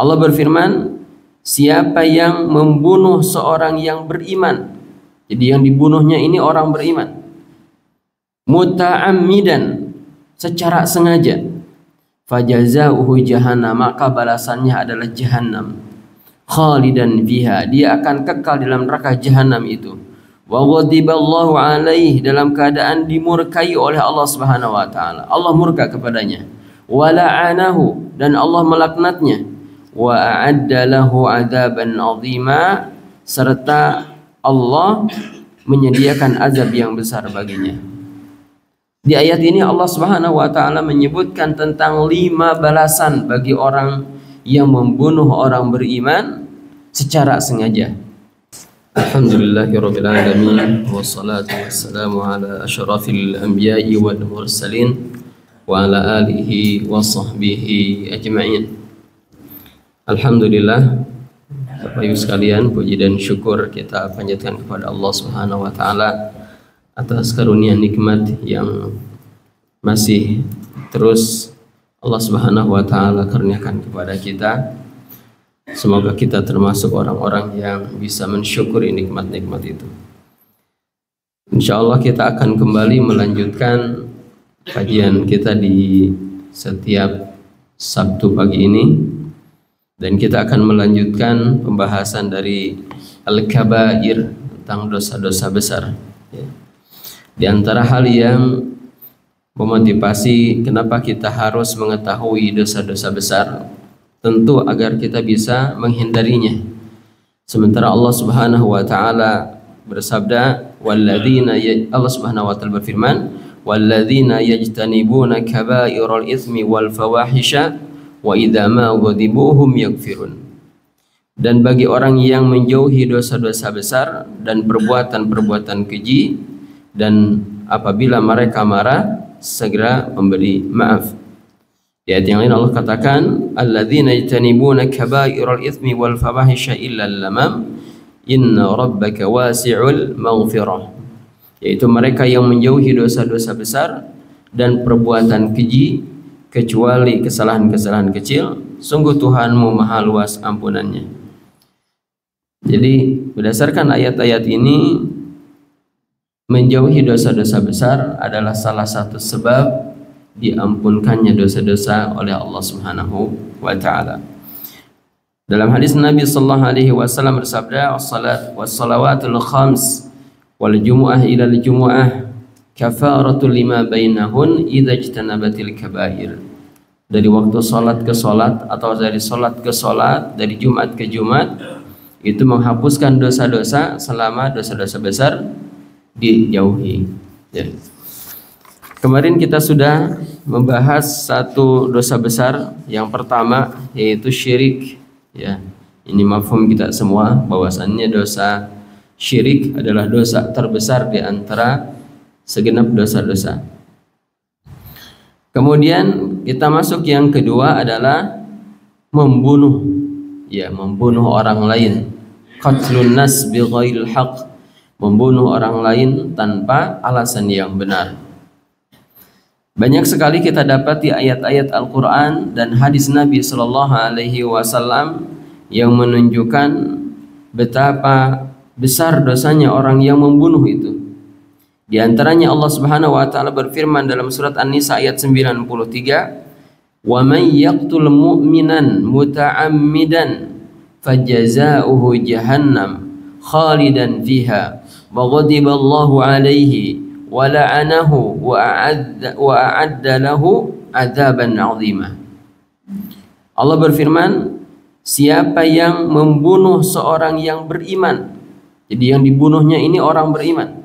Allah berfirman, siapa yang membunuh seorang yang beriman, jadi yang dibunuhnya ini orang beriman, muta'ammidan, secara sengaja, fajazauhu jahannam, maka balasannya adalah jahannam, khalidan fiha, dia akan kekal dalam neraka jahannam itu, wa ghadiballahu alaihi, dalam keadaan dimurkai oleh Allah Subhanahu wa taala, Allah murka kepadanya, wa la'anahu, dan Allah melaknatnya, wa a'adda lahu 'adzaban 'azima, serta Allah menyediakan azab yang besar baginya. Di ayat ini Allah Subhanahu wa taala menyebutkan tentang 5 balasan bagi orang yang membunuh orang beriman secara sengaja. Alhamdulillahirabbil alamin, wassalatu wassalamu ala asyrafil anbiya'i wal mursalin wa ala alihi wa sahbihi ajma'in. Alhamdulillah, Bapak Ibu sekalian, puji dan syukur kita panjatkan kepada Allah Subhanahu wa taala atas karunia nikmat yang masih terus Allah Subhanahu wa taala karuniakan kepada kita. Semoga kita termasuk orang-orang yang bisa mensyukuri nikmat-nikmat itu. Insyaallah kita akan kembali melanjutkan kajian kita di setiap Sabtu pagi ini. Dan kita akan melanjutkan pembahasan dari Al-Kabair, tentang dosa-dosa besar. Di antara hal yang memotivasi kenapa kita harus mengetahui dosa-dosa besar, tentu agar kita bisa menghindarinya. Sementara Allah Subhanahu wa taala bersabda, Allah Subhanahu wa taala berfirman, walladzina yajtanibuna kaba'iral itsmi wal fawahisha wa idza ma ghadibuhum yaghfirun. Dan bagi orang yang menjauhi dosa-dosa besar dan perbuatan-perbuatan keji, dan apabila mereka marah segera memberi maaf. Di ayat yang lain Allah katakan, alladzina yajtanibuna kaba'iral itsmi wal fawahisha illa al-lamam inna rabbaka wasi'ul maghfirah, yaitu mereka yang menjauhi dosa-dosa besar dan perbuatan keji kecuali kesalahan-kesalahan kecil, sungguh Tuhanmu maha luas ampunannya. Jadi berdasarkan ayat-ayat ini, menjauhi dosa-dosa besar adalah salah satu sebab diampunkannya dosa-dosa oleh Allah Subhanahu wa taala. Dalam hadis Nabi sallallahu alaihi wasallam bersabda, as-salat was-salawatul khams wal jumu'ah ila al-jumu'ah kafaratul lima bainahun idza ijtanabatil kabair. Dari waktu salat ke salat atau dari salat ke salat, dari Jumat ke Jumat, itu menghapuskan dosa-dosa selama dosa-dosa besar dijauhi. Jadi, kemarin kita sudah membahas satu dosa besar. Yang pertama yaitu syirik. Ya, ini mafhum kita semua bahwasannya dosa syirik adalah dosa terbesar di antara segenap dosa-dosa. Kemudian kita masuk yang kedua adalah membunuh, ya, membunuh orang lain. Qatlun nas bighairil haqq, membunuh orang lain tanpa alasan yang benar. Banyak sekali kita dapat di ayat-ayat Al-Quran dan hadis Nabi Sallallahu Alaihi Wasallam yang menunjukkan betapa besar dosanya orang yang membunuh itu. Di antaranya Allah Subhanahu wa taala berfirman dalam surat An-Nisa ayat 93, "Wa may yaqtul mu'minan muta'ammidan fajazaohu jahannam khalidan fiha wa ghadiballahu 'alaihi wa la'anahu wa a'adda lahu 'adzaban 'azima." Allah berfirman, siapa yang membunuh seorang yang beriman, jadi yang dibunuhnya ini orang beriman,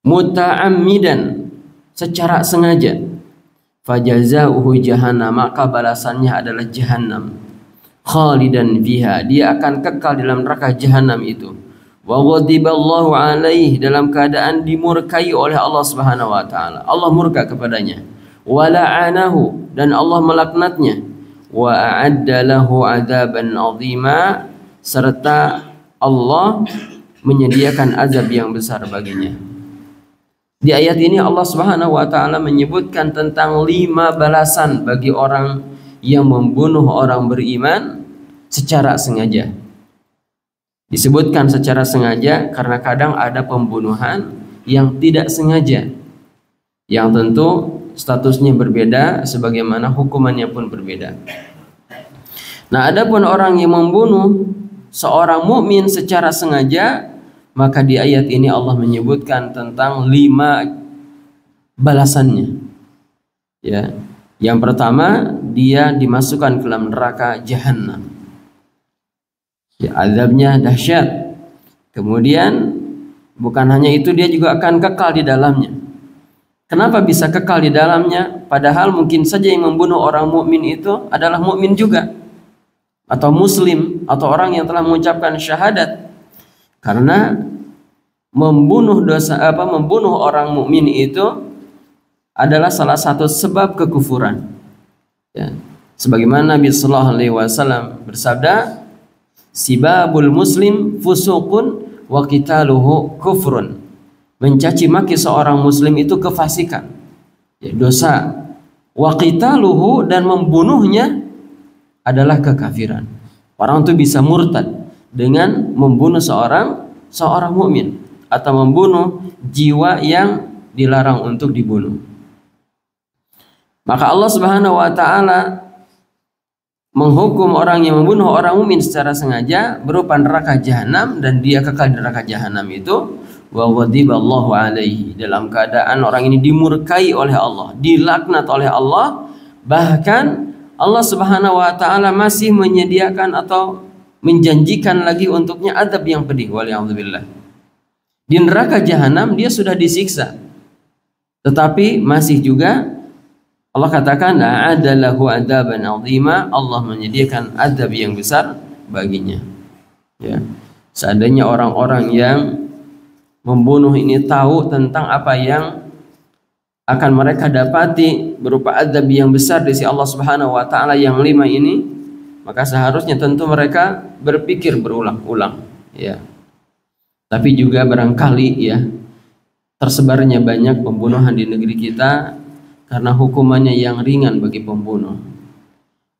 muta'ammidan, secara sengaja, fajazauhu jahannam, maka balasannya adalah jahannam, khalidan fiha, dia akan kekal dalam neraka jahannam itu, wa ghadiballahu alaihi, dalam keadaan dimurkai oleh Allah Subhanahu wa taala, Allah murka kepadanya, wa la'anahu, dan Allah melaknatnya, wa a'adda lahu 'adzaban 'azima, serta Allah menyediakan azab yang besar baginya. Di ayat ini Allah Subhanahu wa taala menyebutkan tentang 5 balasan bagi orang yang membunuh orang beriman secara sengaja. Disebutkan secara sengaja karena kadang ada pembunuhan yang tidak sengaja, yang tentu statusnya berbeda, sebagaimana hukumannya pun berbeda. Nah, adapun orang yang membunuh seorang mukmin secara sengaja, maka di ayat ini Allah menyebutkan tentang 5 balasannya. Ya, yang pertama, dia dimasukkan ke dalam neraka jahanam. Ya, azabnya dahsyat. Kemudian bukan hanya itu, dia juga akan kekal di dalamnya. Kenapa bisa kekal di dalamnya? Padahal mungkin saja yang membunuh orang mukmin itu adalah mukmin juga, atau muslim, atau orang yang telah mengucapkan syahadat. Karena membunuh orang mukmin itu adalah salah satu sebab kekufuran. Ya. Sebagaimana Nabi sallallahu alaihi wasallam bersabda, "Sibabul muslim fusuqun wa qitaluhu kufrun." Mencaci maki seorang muslim itu kefasikan, ya, dosa. Wa qitaluhu, dan membunuhnya adalah kekafiran. Orang itu bisa murtad dengan membunuh seorang mukmin atau membunuh jiwa yang dilarang untuk dibunuh. Maka Allah Subhanahu wa taala menghukum orang yang membunuh orang mukmin secara sengaja berupa neraka jahanam, dan dia kekal di neraka jahanam itu, wa ghadiballahu alaihi, dalam keadaan orang ini dimurkai oleh Allah, dilaknat oleh Allah. Bahkan Allah Subhanahu wa taala masih menyediakan atau menjanjikan lagi untuknya azab yang pedih, waliyadzubillah. Di neraka jahanam dia sudah disiksa, tetapi masih juga Allah katakan a'adalahu adzaban 'azima, Allah menyediakan azab yang besar baginya. Ya. Seandainya orang-orang yang membunuh ini tahu tentang apa yang akan mereka dapati berupa azab yang besar di sisi Allah Subhanahu wa taala yang 5 ini, maka seharusnya tentu mereka berpikir berulang-ulang, ya. Tapi juga barangkali, ya, tersebarnya banyak pembunuhan di negeri kita karena hukumannya yang ringan bagi pembunuh.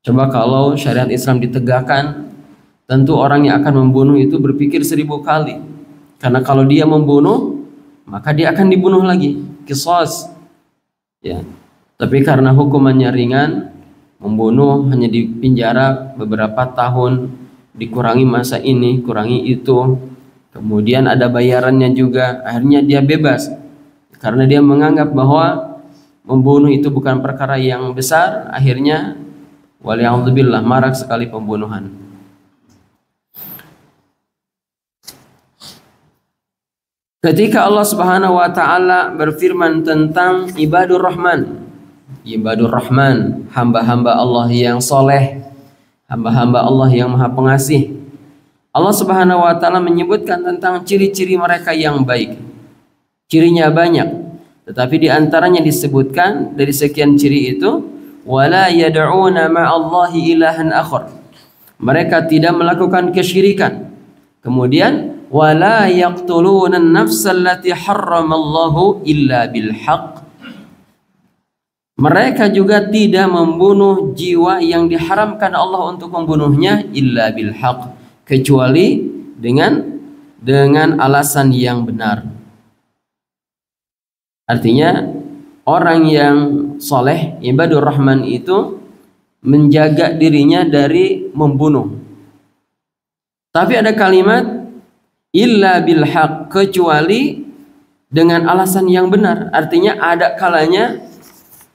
Coba kalau syariat Islam ditegakkan, tentu orang yang akan membunuh itu berpikir 1000 kali. Karena kalau dia membunuh, maka dia akan dibunuh lagi, qisas. Ya. Tapi karena hukumannya ringan, membunuh hanya dipenjara beberapa tahun, dikurangi masa ini, kurangi itu, kemudian ada bayarannya juga, akhirnya dia bebas. Karena dia menganggap bahwa membunuh itu bukan perkara yang besar, akhirnya waliyadzubillah marak sekali pembunuhan. Ketika Allah Subhanahu wa taala berfirman tentang ibadur rahman, hamba-hamba Allah yang soleh, hamba-hamba Allah yang maha pengasih, Allah Subhanahu wa taala menyebutkan tentang ciri-ciri mereka yang baik. Cirinya banyak, tetapi di antaranya disebutkan dari sekian ciri itu, wala yad'una ma'allahi ilahan akhar. Mereka tidak melakukan kesyirikan. Kemudian wala yaqtuluna an-nafsa allati harramallahu illa bil haqq. Mereka juga tidak membunuh jiwa yang diharamkan Allah untuk membunuhnya illa bil haqq, kecuali dengan alasan yang benar. Artinya orang yang soleh, ibadur rahman itu menjaga dirinya dari membunuh. Tapi ada kalimat illa bil haq, kecuali dengan alasan yang benar. Artinya ada kalanya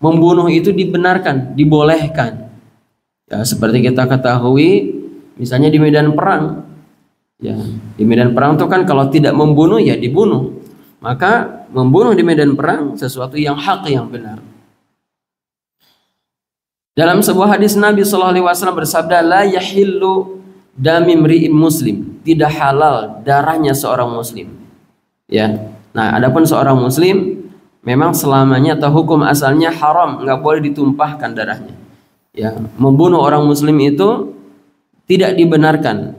membunuh itu dibenarkan, dibolehkan. Ya, seperti kita ketahui misalnya di medan perang. Ya, di medan perang itu kan kalau tidak membunuh ya dibunuh. Maka membunuh di medan perang sesuatu yang hak, yang benar. Dalam sebuah hadis Nabi SAW bersabda, la yahillu dami mri'in muslim, tidak halal darahnya seorang muslim. Ya. Nah, adapun seorang muslim memang selamanya atau hukum asalnya haram, nggak boleh ditumpahkan darahnya. Ya, membunuh orang muslim itu tidak dibenarkan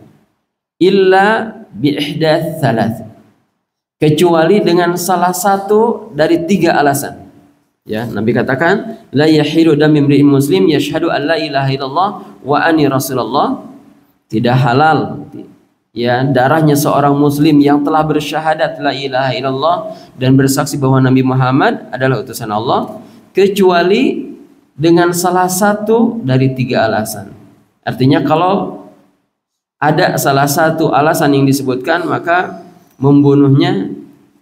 illa bi ihdath thalath, kecuali dengan salah satu dari 3 alasan. Ya, Nabi katakan, la yahilu dam imri'in muslim yashhadu an la ilaha illallah wa anni rasulullah. Tidak halal ya darahnya seorang muslim yang telah bersyahadat la ilaha illallah dan bersaksi bahwa Nabi Muhammad adalah utusan Allah, kecuali dengan salah satu dari 3 alasan. Artinya kalau ada salah satu alasan yang disebutkan, maka membunuhnya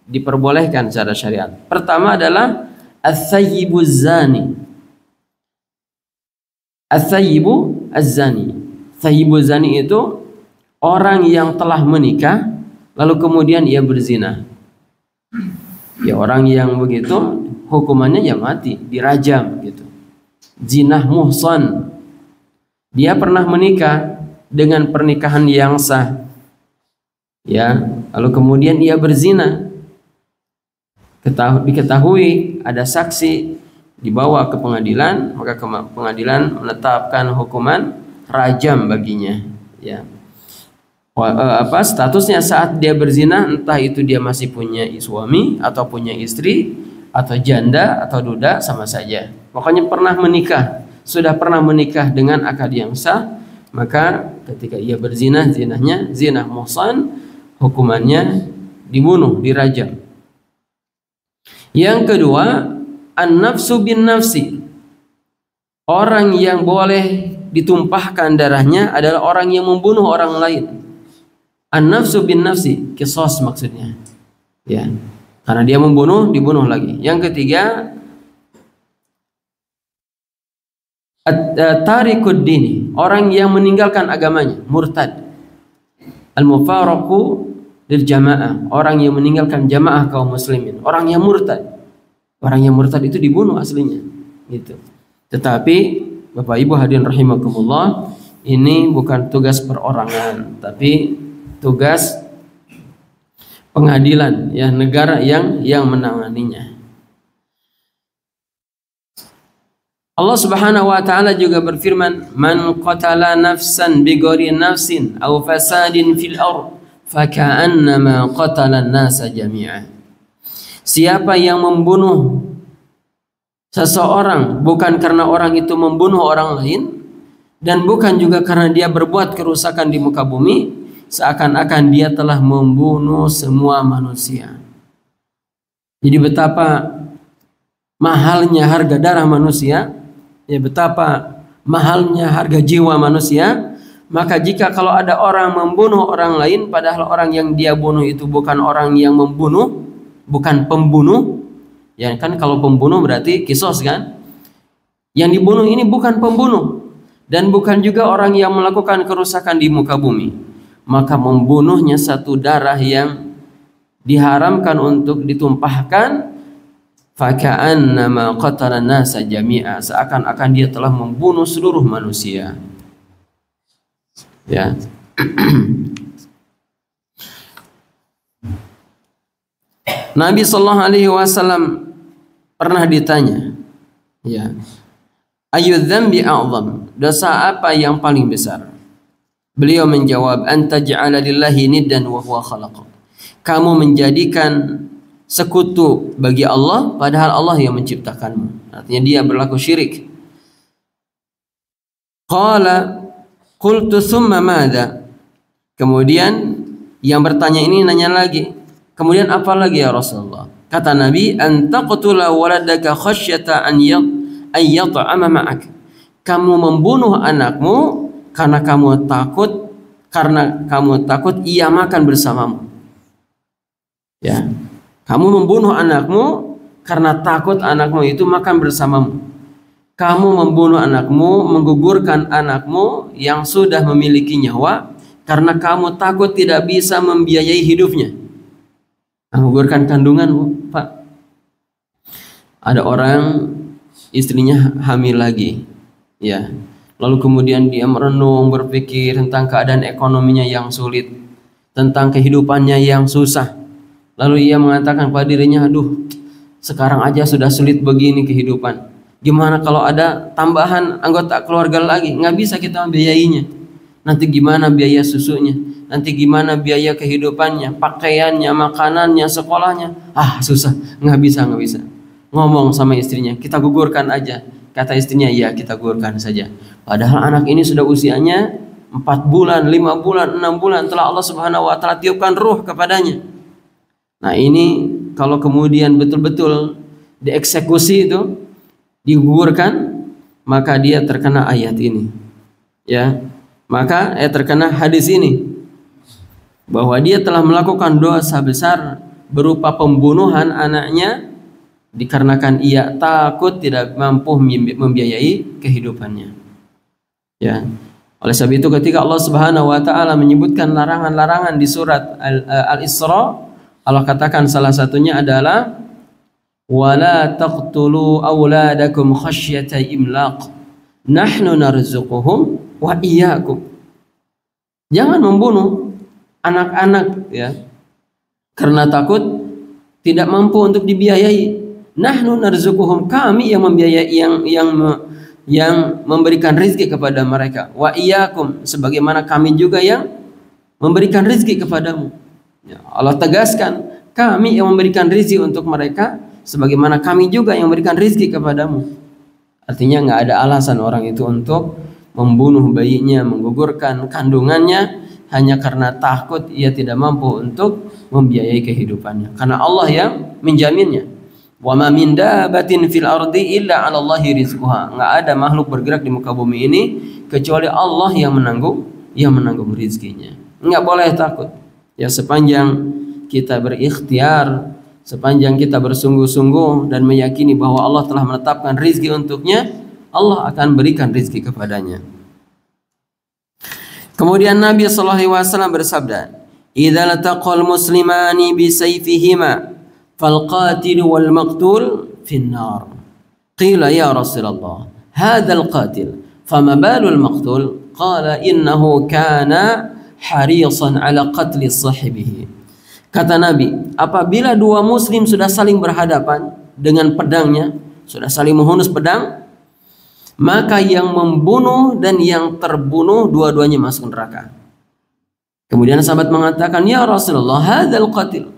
diperbolehkan secara syariat. Pertama adalah as-sayyibu zani. As-sayyibu az-zani. Sayyibu zani itu orang yang telah menikah lalu kemudian ia berzina. Ya, orang yang begitu hukumannya ya mati, dirajam gitu. Zinah muhsan. Dia pernah menikah dengan pernikahan yang sah. Ya, lalu kemudian ia berzina. Diketahui ada saksi, dibawa ke pengadilan, maka pengadilan menetapkan hukuman rajam baginya. Ya. Statusnya saat dia berzina, entah itu dia masih punya suami atau punya istri atau janda atau duda, sama saja. Pokoknya pernah menikah, sudah pernah menikah dengan akad yang sah, maka ketika ia berzina, zinahnya zina muhsan, hukumannya dibunuh, dirajam. Yang kedua, an-nafsu bin nafsi. Orang yang boleh ditumpahkan darahnya adalah orang yang membunuh orang lain. An-nafsu bin nafsi, qisas maksudnya. Ya. Karena dia membunuh, dibunuh lagi. Yang ketiga, at-tarikud dini, orang yang meninggalkan agamanya, murtad. Al-mufaraqu lil jamaah, orang yang meninggalkan jamaah kaum muslimin, orang yang murtad. Orang yang murtad itu dibunuh aslinya, gitu. Tetapi Bapak Ibu hadirin rahimakumullah, ini bukan tugas perorangan, tapi tugas pengadilan, ya, negara yang menanganinya. Allah Subhanahu wa taala juga berfirman, "Man qatala nafsan bighairi nafsin aw fasadin fil ardh faka'annama qatala an-nasa jami'a." Siapa yang membunuh seseorang bukan karena orang itu membunuh orang lain, dan bukan juga karena dia berbuat kerusakan di muka bumi, seakan-akan dia telah membunuh semua manusia. Jadi betapa mahalnya harga darah manusia, ya, betapa mahalnya harga jiwa manusia. Maka jika kalau ada orang membunuh orang lain, padahal orang yang dia bunuh itu bukan orang yang membunuh, bukan pembunuh, ya kan, kalau pembunuh berarti kisos kan. Yang dibunuh ini bukan pembunuh dan bukan juga orang yang melakukan kerusakan di muka bumi, maka membunuhnya satu darah yang diharamkan untuk ditumpahkan, faka'annama qatala an-nasa jami'a, seakan-akan dia telah membunuh seluruh manusia. Ya. Nabi sallallahu alaihi wasallam pernah ditanya, ya, ayu dzambi a'zam, dosa apa yang paling besar? Beliau menjawab, anta ja'ala lillahi niddan wa huwa khalaqak. Kamu menjadikan sekutu bagi Allah padahal Allah yang menciptakanmu. Artinya dia berlaku syirik. Qala qultu thumma madza? Kemudian yang bertanya ini nanya lagi, kemudian apa lagi ya Rasulullah? Kata Nabi, an taqtula waladaka khasyata an yat'ama ma'ak. Kamu membunuh anakmu karena kamu takut ia makan bersamamu. Ya. Kamu membunuh anakmu karena takut anakmu itu makan bersamamu. Kamu membunuh anakmu, menggugurkan anakmu yang sudah memiliki nyawa karena kamu takut tidak bisa membiayai hidupnya. Menggugurkan kandungan, Pak. Ada orang istrinya hamil lagi, ya. Lalu kemudian dia merenung, berpikir tentang keadaan ekonominya yang sulit, tentang kehidupannya yang susah. Lalu ia mengatakan pada dirinya, aduh, sekarang aja sudah sulit begini kehidupan. Gimana kalau ada tambahan anggota keluarga lagi? Nggak bisa kita membiayainya. Nanti gimana biaya susunya? Nanti gimana biaya kehidupannya, pakaiannya, makanannya, sekolahnya? Ah, susah, nggak bisa. ngomong sama istrinya, kita gugurkan aja. Kata istrinya, ya kita gugurkan saja. Padahal anak ini sudah usianya 4 bulan, 5 bulan, 6 bulan telah Allah Subhanahu wa taala tiupkan ruh kepadanya. Nah, ini kalau kemudian betul-betul dieksekusi itu, digugurkan, maka dia terkena ayat ini. Ya. Maka terkena hadis ini bahwa dia telah melakukan dosa besar berupa pembunuhan anaknya dikarenakan ia takut tidak mampu membiayai kehidupannya. Ya. Oleh sebab itu ketika Allah Subhanahu wa taala menyebutkan larangan-larangan di surat Al-Isra, Allah katakan salah satunya adalah wala taqtulu auladakum khasyata imlaq nahnu narzuquhum wa iyyakum. Jangan membunuh anak-anak ya karena takut tidak mampu untuk dibiayai. Nahnu narzuquhum, kami yang membiayai, yang memberikan rezeki kepada mereka. Wa iyyakum, sebagaimana kami juga yang memberikan rezeki kepadamu. Ya, Allah tegaskan, kami yang memberikan rezeki untuk mereka, sebagaimana kami juga yang memberikan rezeki kepadamu. Artinya nggak ada alasan orang itu untuk membunuh bayinya, menggugurkan kandungannya hanya karena takut ia tidak mampu untuk membiayai kehidupannya. Karena Allah yang menjaminnya. Wa ma min dabatin fil ardi illa 'ala Allahi rizquha. Enggak ada makhluk bergerak di muka bumi ini kecuali Allah yang menanggung rezekinya. Enggak boleh takut. Ya, sepanjang kita berikhtiar, sepanjang kita bersungguh-sungguh dan meyakini bahwa Allah telah menetapkan rezeki untuknya, Allah akan berikan rezeki kepadanya. Kemudian Nabi sallallahu alaihi wasallam bersabda, "Idza lataqal muslimani bi sayfihima فالقاتل والمقتول في النار قيل يا رسول الله هذا القاتل فما بال المقتول قال إنه كان حريصا على قتل صاحبه." Kata Nabi, apabila dua muslim sudah saling berhadapan dengan pedangnya, sudah saling menghunus pedang, maka yang membunuh dan yang terbunuh dua-duanya masuk neraka. Kemudian sahabat mengatakan, ya Rasulullah, hadzal qatil,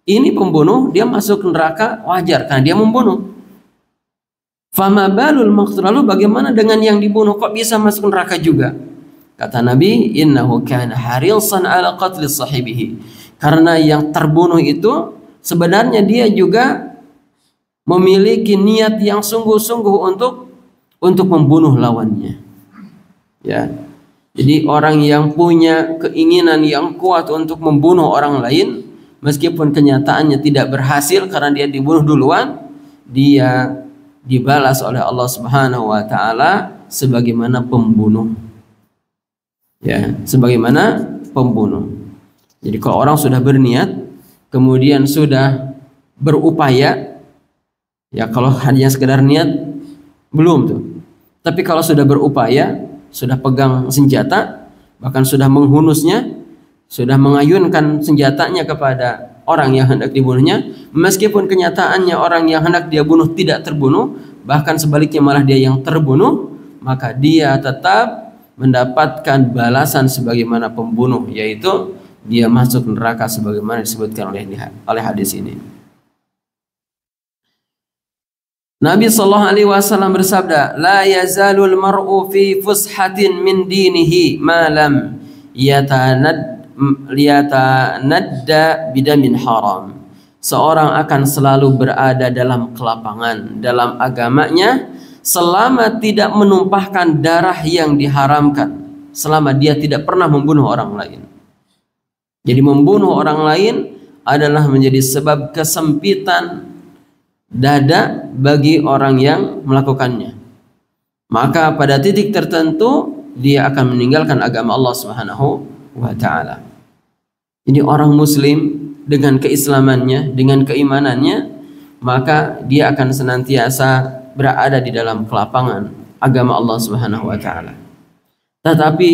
ini pembunuh, dia masuk neraka wajar karena dia membunuh. Fama balul maqtul, lalu bagaimana dengan yang dibunuh, kok bisa masuk neraka juga? Kata Nabi, innahu kana harisan ala qatli sahibihi. Karena yang terbunuh itu sebenarnya dia juga memiliki niat yang sungguh-sungguh untuk membunuh lawannya. Ya. Jadi orang yang punya keinginan yang kuat untuk membunuh orang lain, meskipun kenyataannya tidak berhasil karena dia dibunuh duluan, dia dibalas oleh Allah Subhanahu wa taala sebagaimana pembunuh. Ya, sebagaimana pembunuh. Jadi kalau orang sudah berniat, kemudian sudah berupaya, ya kalau hanya sekedar niat belum tuh. Tapi kalau sudah berupaya, sudah pegang senjata, bahkan sudah menghunusnya, sudah mengayunkan senjatanya kepada orang yang hendak dibunuhnya, meskipun kenyataannya orang yang hendak dia bunuh tidak terbunuh, bahkan sebaliknya malah dia yang terbunuh, maka dia tetap mendapatkan balasan sebagaimana pembunuh, yaitu dia masuk neraka sebagaimana disebutkan oleh hadis ini. Nabi sallallahu alaihi wasallam bersabda, la yazalul mar'u fi fushatin min dinihi ma lam liyatanadda bidamin haram. Seorang akan selalu berada dalam kelapangan dalam agamanya selama tidak menumpahkan darah yang diharamkan, selama dia tidak pernah membunuh orang lain. Jadi membunuh orang lain adalah menjadi sebab kesempitan dada bagi orang yang melakukannya. Maka pada titik tertentu dia akan meninggalkan agama Allah Subhanahu wa taala. Jadi orang muslim dengan keislamannya, dengan keimanannya, maka dia akan senantiasa berada di dalam kelapangan agama Allah Subhanahu wa taala. Tetapi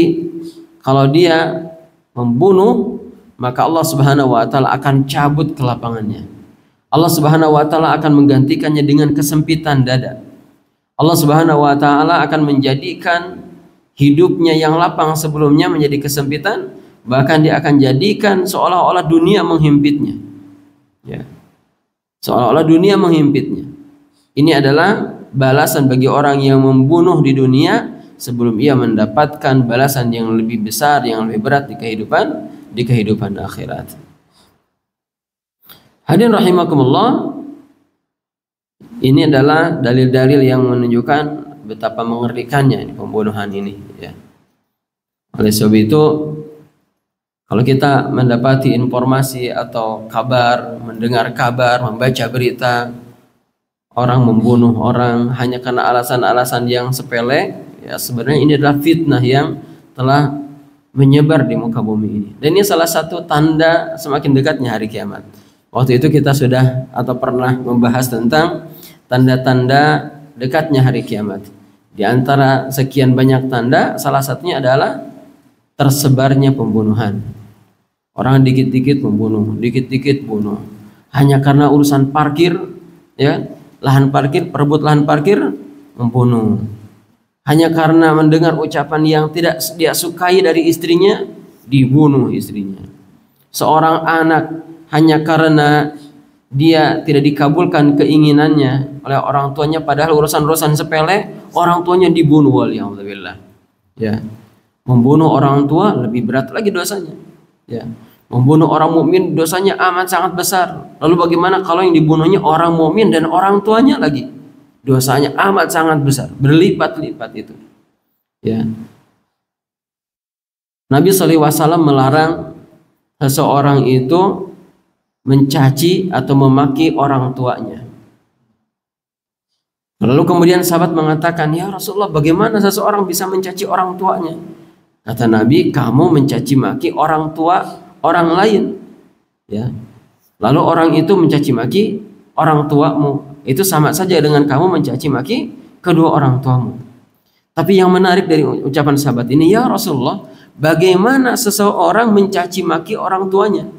kalau dia membunuh, maka Allah Subhanahu wa taala akan cabut kelapangannya. Allah Subhanahu wa taala akan menggantikannya dengan kesempitan dada. Allah Subhanahu wa taala akan menjadikan hidupnya yang lapang sebelumnya menjadi kesempitan, bahkan dia akan jadikan seolah-olah dunia menghimpitnya. Ya. Seolah-olah dunia menghimpitnya. Ini adalah balasan bagi orang yang membunuh di dunia sebelum ia mendapatkan balasan yang lebih besar, yang lebih berat di kehidupan akhirat. Hadirin rahimakumullah, ini adalah dalil-dalil yang menunjukkan betapa mengerikannya pembunuhan ini, ya. Oleh sebab itu, kalau kita mendapati informasi atau kabar, mendengar kabar, membaca berita orang membunuh orang hanya karena alasan-alasan yang sepele, ya sebenarnya ini adalah fitnah yang telah menyebar di muka bumi ini. Dan ini salah satu tanda semakin dekatnya hari kiamat. Waktu itu kita sudah atau pernah membahas tentang tanda-tanda dekatnya hari kiamat. Di antara sekian banyak tanda, salah satunya adalah tersebarnya pembunuhan. Orang dikit-dikit membunuh, dikit-dikit bunuh. Hanya karena urusan parkir, ya, lahan parkir, perebut lahan parkir, membunuh. Hanya karena mendengar ucapan yang tidak dia sukai dari istrinya, dibunuh istrinya. Seorang anak hanya karena dia tidak dikabulkan keinginannya oleh orang tuanya, padahal urusan-urusan sepele, orang tuanya dibunuh, waliyahulillah. Ya. Membunuh orang tua lebih berat lagi dosanya. Ya. Membunuh orang mukmin dosanya amat sangat besar. Lalu bagaimana kalau yang dibunuhnya orang mukmin dan orang tuanya lagi? Dosanya amat sangat besar, berlipat-lipat itu. Ya. Nabi SAW melarang seseorang itu mencaci atau memaki orang tuanya. Lalu kemudian sahabat mengatakan, "Ya Rasulullah, bagaimana seseorang bisa mencaci orang tuanya?" Kata Nabi, "Kamu mencaci maki orang tua orang lain." Ya. Lalu orang itu mencaci maki orang tuamu. Itu sama saja dengan kamu mencaci maki kedua orang tuamu. Tapi yang menarik dari ucapan sahabat ini, "Ya Rasulullah, bagaimana seseorang mencaci maki orang tuanya?"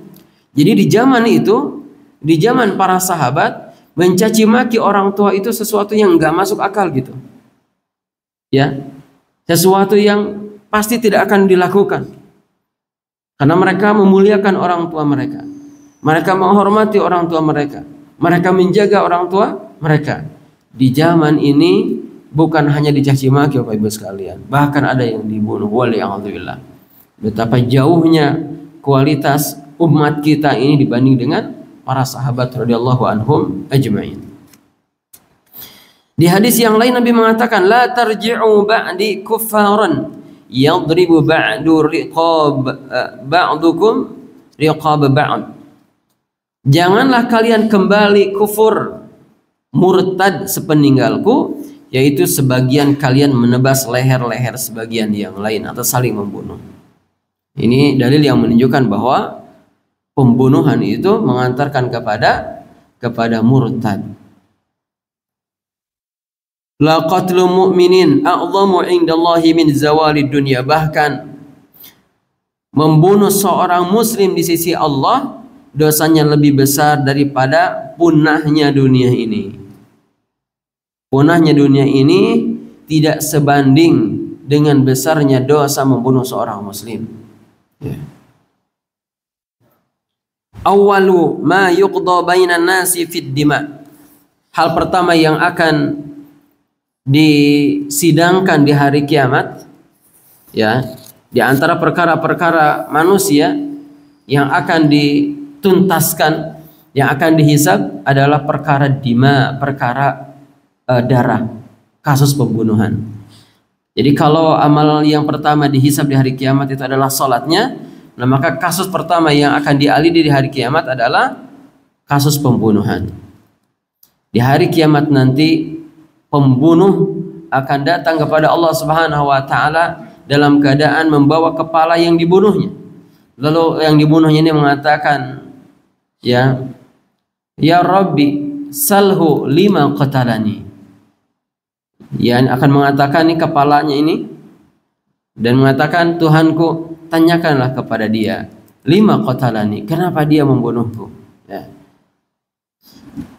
Jadi di zaman itu, di zaman para sahabat, mencaci maki orang tua itu sesuatu yang enggak masuk akal gitu. Ya. Sesuatu yang pasti tidak akan dilakukan. Karena mereka memuliakan orang tua mereka. Mereka menghormati orang tua mereka. Mereka menjaga orang tua mereka. Di zaman ini bukan hanya dicaci maki Bapak Ibu sekalian, bahkan ada yang dibunuh, waliyahulillah. Betapa jauhnya kualitas umat kita ini dibanding dengan para sahabat radhiyallahu anhum ajma'in. Di hadis yang lain Nabi mengatakan, "La tarji'u ba'di kuffaran yadribu ba'dukum riqab ba'd." Janganlah kalian kembali kufur, murtad sepeninggalku, yaitu sebagian kalian menebas leher-leher sebagian yang lain atau saling membunuh. Ini dalil yang menunjukkan bahwa pembunuhan itu mengantarkan kepada murtad. La qatlu mu'minin a'zamu 'indallahi min zawali dunya. Bahkan membunuh seorang muslim di sisi Allah dosanya lebih besar daripada punahnya dunia ini. Punahnya dunia ini tidak sebanding dengan besarnya dosa membunuh seorang muslim. Ya. Awwalu ma yuqda bainan nasi fid dima. Hal pertama yang akan disidangkan di hari kiamat, ya, di antara perkara-perkara manusia yang akan dituntaskan, yang akan dihisab adalah perkara dima, perkara darah, kasus pembunuhan. Jadi kalau amal yang pertama dihisab di hari kiamat itu adalah salatnya, nah maka kasus pertama yang akan diadili di hari kiamat adalah kasus pembunuhan. Di hari kiamat nanti pembunuh akan datang kepada Allah Subhanahu wa taala dalam keadaan membawa kepala yang dibunuhnya. Lalu yang dibunuhnya ini mengatakan, "Ya Rabbi, salhu lima qatalani." Ya, akan mengatakan ini kepalanya ini dan mengatakan, "Tuhanku, tanyakanlah kepada dia, lima qatalani, kenapa dia membunuhku?" Ya.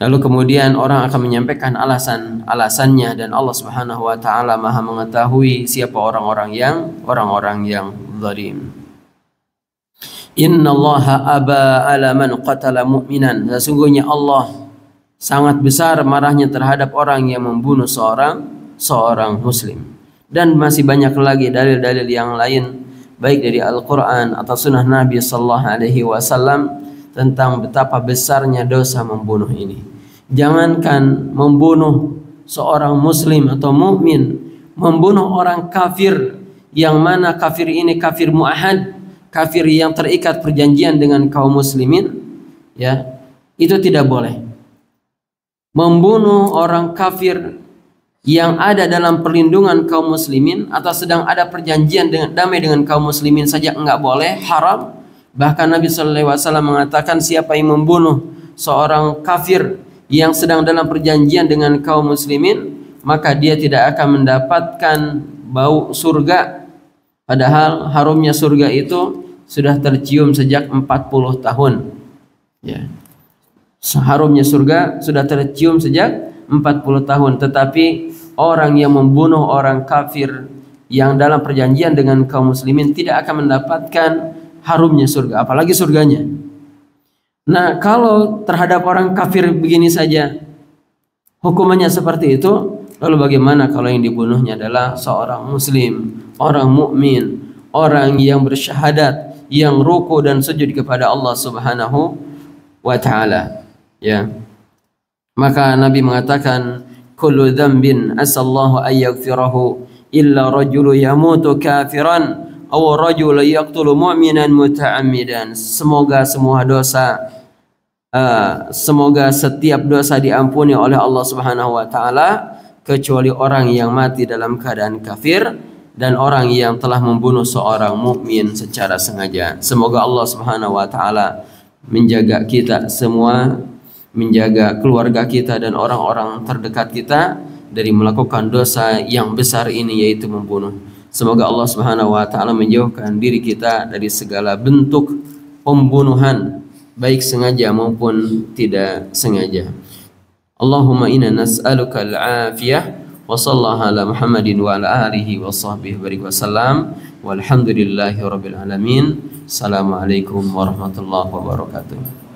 Lalu kemudian orang akan menyampaikan alasannya dan Allah Subhanahu wa taala Maha mengetahui siapa orang-orang yang zalim. Innallaha aba ala man qatala mu'minan. Sesungguhnya Allah sangat besar marahnya terhadap orang yang membunuh seorang muslim. Dan masih banyak lagi dalil-dalil yang lain baik dari Al-Qur'an atau sunnah Nabi sallallahu alaihi wasallam tentang betapa besarnya dosa membunuh ini. Jangankan membunuh seorang muslim atau mukmin, membunuh orang kafir, yang mana kafir ini kafir muahad, kafir yang terikat perjanjian dengan kaum muslimin, ya, itu tidak boleh. Membunuh orang kafir yang ada dalam perlindungan kaum muslimin atau sedang ada perjanjian dengan damai dengan kaum muslimin saja enggak boleh, haram. Bahkan Nabi sallallahu alaihi wasallam mengatakan siapa yang membunuh seorang kafir yang sedang dalam perjanjian dengan kaum muslimin, maka dia tidak akan mendapatkan bau surga, padahal harumnya surga itu sudah tercium sejak 40 tahun. Ya. Harumnya surga sudah tercium sejak 40 tahun, tetapi orang yang membunuh orang kafir yang dalam perjanjian dengan kaum muslimin tidak akan mendapatkan harumnya surga, apalagi surganya. Nah, kalau terhadap orang kafir begini saja hukumannya seperti itu, lalu bagaimana kalau yang dibunuhnya adalah seorang muslim, orang mukmin, orang yang bersyahadat, yang ruku dan sujud kepada Allah Subhanahu wa taala, ya. Maka Nabi mengatakan kullu dzambin asallahu ay yaghfirahu illa rajulu yamutu kafiran aw rajul yaqtulu mu'minan muta'ammidan. Semoga semua dosa semoga setiap dosa diampuni oleh Allah Subhanahu wa taala kecuali orang yang mati dalam keadaan kafir dan orang yang telah membunuh seorang mukmin secara sengaja. Semoga Allah Subhanahu wa taala menjaga kita semua, menjaga keluarga kita dan orang-orang terdekat kita dari melakukan dosa yang besar ini, yaitu membunuh. Semoga Allah Subhanahu wa taala menjauhkan diri kita dari segala bentuk pembunuhan, baik sengaja maupun tidak sengaja. Allahumma inna nas'aluka al-afiyah wa sallallahu ala Muhammadin wa ala alihi wa sahbihi wa sallam walhamdulillahi rabbil alamin. Assalamualaikum warahmatullahi wabarakatuh.